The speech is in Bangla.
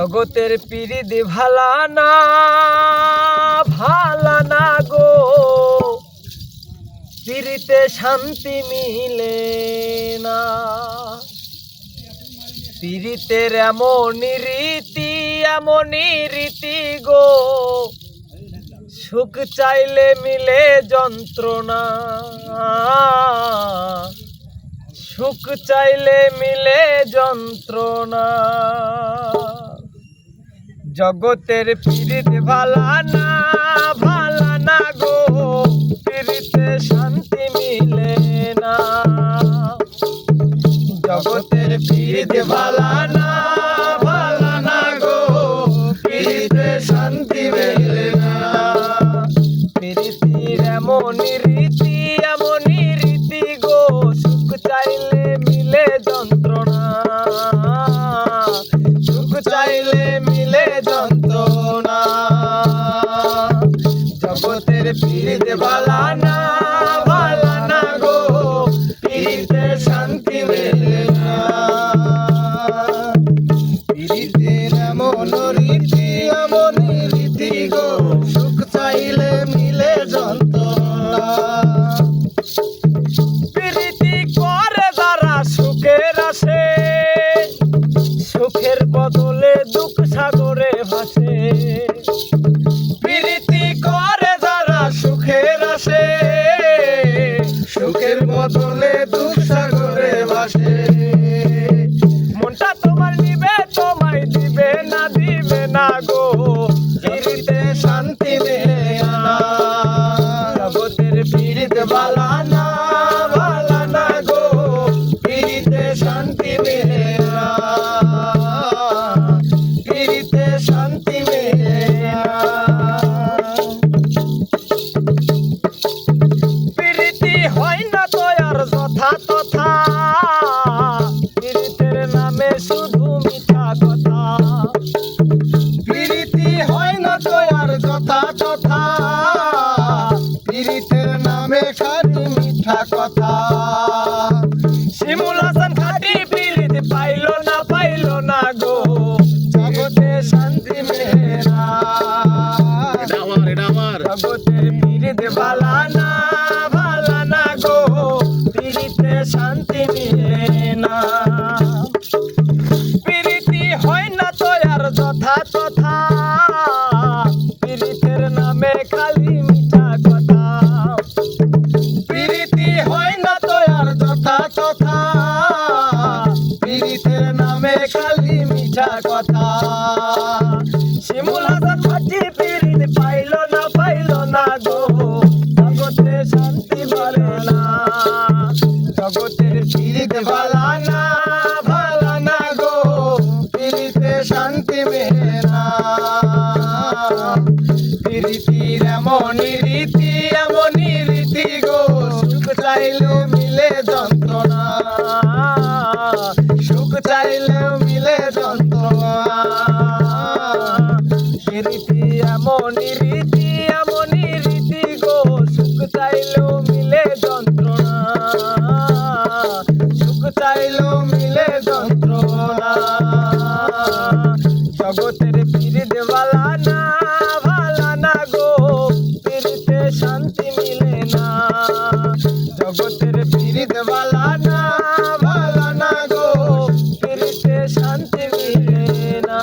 জগতের পিরিতি ভালা না গো, পিরিতে শান্তি মিলে না। পিরিতের এমনই রীতি গো, সুখ চাইলে মিলে যন্ত্রণা, সুখ চাইলে মিলে যন্ত্রণা। জগতের পিরিত ভালা না গো, পিরিতে শান্তি মিলে না। জগতের পিরিত ভালা না গো, পিরিতে শান্তি মিলে না। পিরিতির এমনই রীতি গো, সুখ চাইলে মিলে যন্ত্রণা, সুখ চাইলে মিলে যন্ত্রণা। জগতের পিরিত ভালা না গো, পিরিতে শান্তি মিলে না। পিরিতের এমন রীতি গো, সুখ চাইলে মিলে যন্ত্রণা। পিরিতি করে যারা সুখের আসে, সুখের বদলে দুঃখ সাগরে ভাসে। পিরিতি করে যারা সুখের আসে, সুখের বদলে দুঃখ সাগরে ভাসে। মনটা তোমার নিবে, তোমায় দিবে না গো, পিরিতে শান্তি মিলে না। জগতের পিরিত ভালা না গো, পিরিতে শান্তি মিলে না, পিরিতে শান্তি মিলে না। পিরিতি হয় না তো আর যথা তথা, পিরিতের নামে শুধু মিঠা কথা। পিরিতি হয় না তো আর যথা তথা, পিরিতের নামে খালি মিঠা কথা। শিমুল হাসান খাটি পিরিত পাইলো না গো, জগতে শান্তি মেলে না। জগতের পিরিত ভালা না গো, পিরিতে শান্তি মিলে না। পিরিতি হয় না তো আর যথা তথা, পিরিতের নামে খালি মিঠা কথা। পিরিতি হয় না তো আর যথা তথা, পিরিতের নামে খালি মিঠা কথা। শিমুল হাসান খাটি পিরিত পাইলো না গো, জগতে শান্তি মিলে না। জগতের পিরিত ভালা না গো, পিরিতে শান্তি মিলে না। পিরিতির এমনই রীতি গো, সুখ চাইলে মিলে যন্ত্রণা, সুখ চাইলে মিলে যন্ত্রণা। পিরিতি এমনই রীতি গো, সুখ চাইলেও মিলে যন্ত্রণা, সুখ চাইলেও মিলে যন্ত্রণা। জগতের পিরিত ভালা না গো, পিরিতে শান্তি মিলে না। জগতের পিরিত ভালা না গো, পিরিতে শান্তি মিলে না।